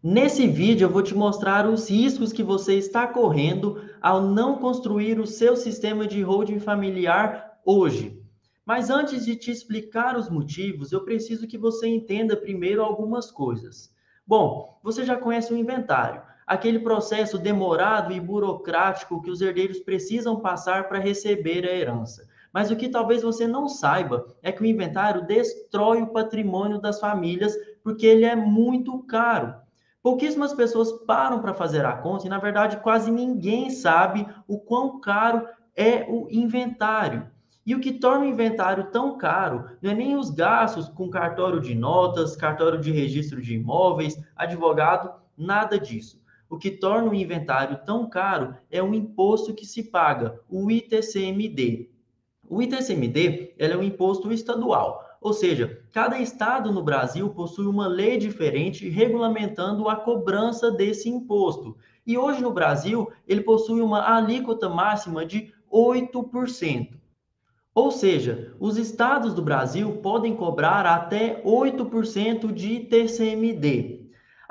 Nesse vídeo eu vou te mostrar os riscos que você está correndo ao não construir o seu sistema de holding familiar hoje. Mas antes de te explicar os motivos, eu preciso que você entenda primeiro algumas coisas. Bom, você já conhece o inventário, aquele processo demorado e burocrático que os herdeiros precisam passar para receber a herança. Mas o que talvez você não saiba é que o inventário destrói o patrimônio das famílias porque ele é muito caro. Pouquíssimas pessoas param para fazer a conta e, na verdade, quase ninguém sabe o quão caro é o inventário. E o que torna o inventário tão caro não é nem os gastos com cartório de notas, cartório de registro de imóveis, advogado, nada disso. O que torna o inventário tão caro é o imposto que se paga, o ITCMD. O ITCMD é um imposto estadual, ou seja, cada estado no Brasil possui uma lei diferente regulamentando a cobrança desse imposto. E hoje no Brasil, ele possui uma alíquota máxima de 8%. Ou seja, os estados do Brasil podem cobrar até 8% de TCMD.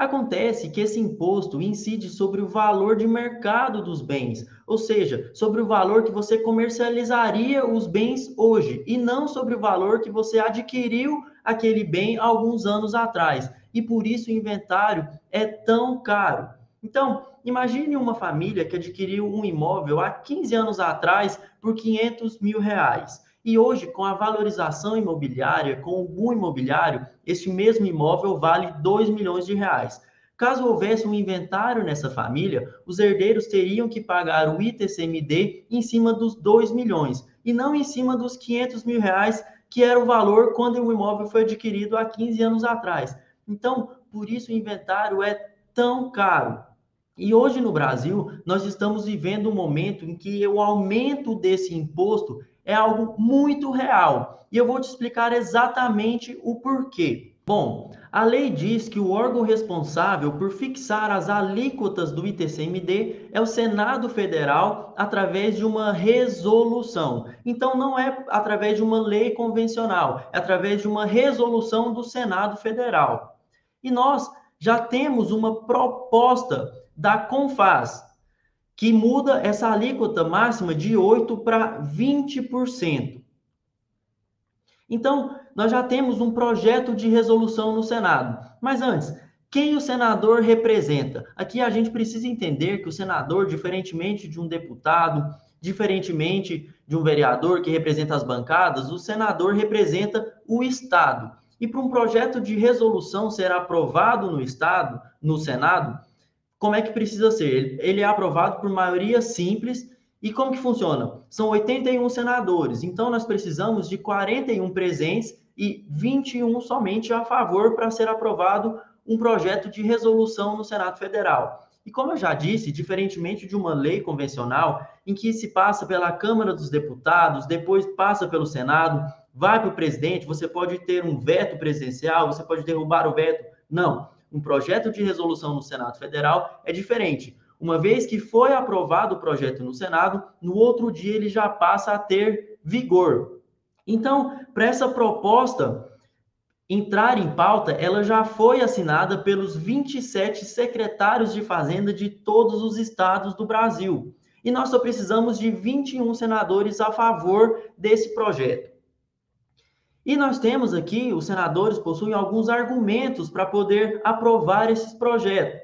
Acontece que esse imposto incide sobre o valor de mercado dos bens, ou seja, sobre o valor que você comercializaria os bens hoje, e não sobre o valor que você adquiriu aquele bem alguns anos atrás. E por isso o inventário é tão caro. Então, imagine uma família que adquiriu um imóvel há 15 anos atrás por R$ 500 mil. E hoje, com a valorização imobiliária, com o boom imobiliário, este mesmo imóvel vale R$ 2 milhões. Caso houvesse um inventário nessa família, os herdeiros teriam que pagar o ITCMD em cima dos 2 milhões e não em cima dos R$ 500 mil, que era o valor quando o imóvel foi adquirido há 15 anos atrás. Então, por isso o inventário é tão caro. E hoje no Brasil, nós estamos vivendo um momento em que o aumento desse imposto é algo muito real. E eu vou te explicar exatamente o porquê. Bom, a lei diz que o órgão responsável por fixar as alíquotas do ITCMD é o Senado Federal através de uma resolução. Então, não é através de uma lei convencional, é através de uma resolução do Senado Federal. E nós já temos uma proposta da Confaz, que muda essa alíquota máxima de 8% para 20%. Então, nós já temos um projeto de resolução no Senado. Mas antes, quem o senador representa? Aqui a gente precisa entender que o senador, diferentemente de um deputado, diferentemente de um vereador que representa as bancadas, o senador representa o Estado. E para um projeto de resolução ser aprovado no Estado, no Senado, como é que precisa ser? Ele é aprovado por maioria simples. E como que funciona? São 81 senadores, então nós precisamos de 41 presentes e 21 somente a favor para ser aprovado um projeto de resolução no Senado Federal. E como eu já disse, diferentemente de uma lei convencional, em que se passa pela Câmara dos Deputados, depois passa pelo Senado, vai para o presidente, você pode ter um veto presidencial, você pode derrubar o veto. Não. Um projeto de resolução no Senado Federal é diferente. Uma vez que foi aprovado o projeto no Senado, no outro dia ele já passa a ter vigor. Então, para essa proposta entrar em pauta, ela já foi assinada pelos 27 secretários de Fazenda de todos os estados do Brasil. E nós só precisamos de 21 senadores a favor desse projeto. E nós temos aqui, os senadores possuem alguns argumentos para poder aprovar esses projetos.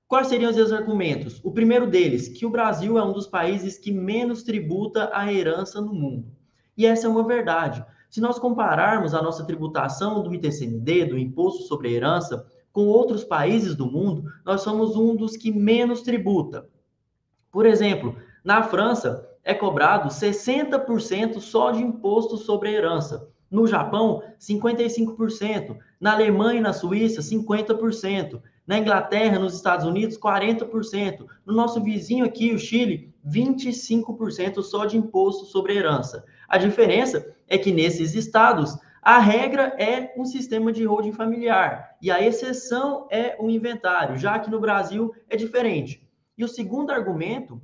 Quais seriam esses argumentos? O primeiro deles, que o Brasil é um dos países que menos tributa a herança no mundo. E essa é uma verdade. Se nós compararmos a nossa tributação do ITCMD, do Imposto sobre a Herança, com outros países do mundo, nós somos um dos que menos tributa. Por exemplo, na França é cobrado 60% só de imposto sobre a herança. No Japão, 55%. Na Alemanha e na Suíça, 50%. Na Inglaterra, nos Estados Unidos, 40%. No nosso vizinho aqui, o Chile, 25% só de imposto sobre a herança. A diferença é que nesses estados, a regra é um sistema de holding familiar e a exceção é o inventário, já que no Brasil é diferente. E o segundo argumento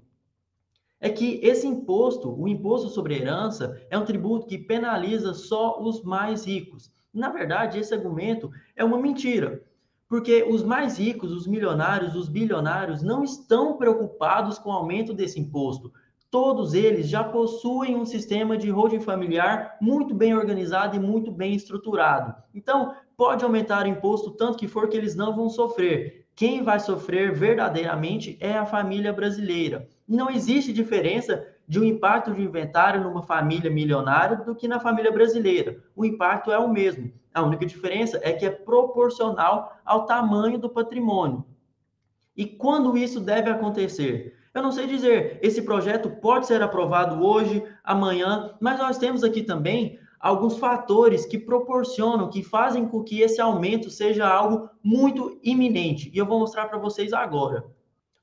é que esse imposto, o imposto sobre herança, é um tributo que penaliza só os mais ricos. Na verdade, esse argumento é uma mentira, Porque os mais ricos, os milionários, os bilionários, não estão preocupados com o aumento desse imposto. Todos eles já possuem um sistema de holding familiar muito bem organizado e muito bem estruturado. Então, pode aumentar o imposto tanto que for que eles não vão sofrer. Quem vai sofrer verdadeiramente é a família brasileira. Não existe diferença de um impacto de inventário numa família milionária do que na família brasileira. O impacto é o mesmo. A única diferença é que é proporcional ao tamanho do patrimônio. E quando isso deve acontecer? Eu não sei dizer, esse projeto pode ser aprovado hoje, amanhã, mas nós temos aqui também alguns fatores que proporcionam, que fazem com que esse aumento seja algo muito iminente. E eu vou mostrar para vocês agora.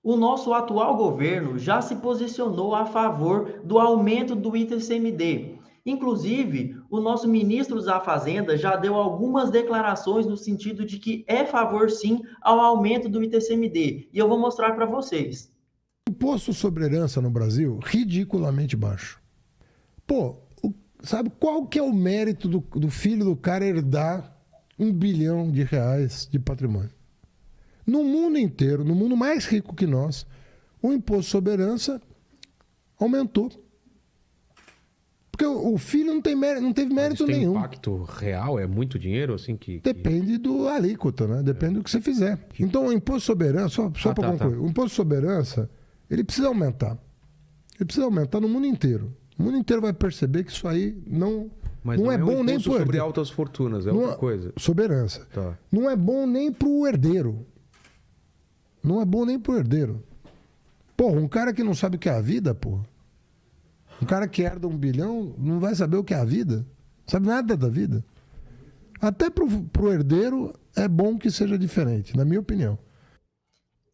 O nosso atual governo já se posicionou a favor do aumento do ITCMD. Inclusive, o nosso ministro da Fazenda já deu algumas declarações no sentido de que é favor sim ao aumento do ITCMD. E eu vou mostrar para vocês. Imposto sobre herança no Brasil, ridiculamente baixo. Pô, sabe qual que é o mérito do filho do cara herdar R$1 bilhão de patrimônio? No mundo inteiro, no mundo mais rico que nós, o imposto sobre herança aumentou. Porque o filho não teve mérito nenhum. Tem impacto real? É muito dinheiro? Assim Depende do alíquota, né? Depende do que você fizer. Então, o imposto sobre herança, só para concluir, o imposto sobre herança, ele precisa aumentar. Ele precisa aumentar no mundo inteiro. O mundo inteiro vai perceber que isso aí não é bom nem para o herdeiro. Sobre altas fortunas, é outra coisa. Sobre herança. Tá. Não é bom nem para o herdeiro. Não é bom nem pro herdeiro. Porra, um cara que não sabe o que é a vida, porra. Um cara que herda R$1 bilhão não vai saber o que é a vida. Sabe nada da vida. Até pro herdeiro é bom que seja diferente, na minha opinião.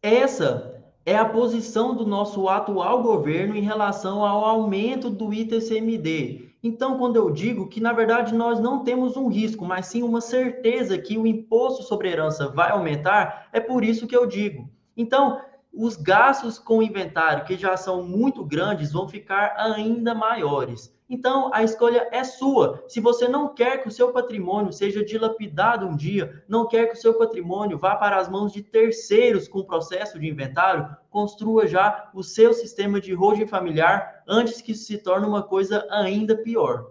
Essa é a posição do nosso atual governo em relação ao aumento do ITCMD. Então, quando eu digo que, na verdade, nós não temos um risco, mas sim uma certeza que o imposto sobre herança vai aumentar, é por isso que eu digo. Então, os gastos com o inventário, que já são muito grandes, vão ficar ainda maiores. Então, a escolha é sua. Se você não quer que o seu patrimônio seja dilapidado um dia, não quer que o seu patrimônio vá para as mãos de terceiros com o processo de inventário, construa já o seu sistema de holding familiar antes que se torne uma coisa ainda pior.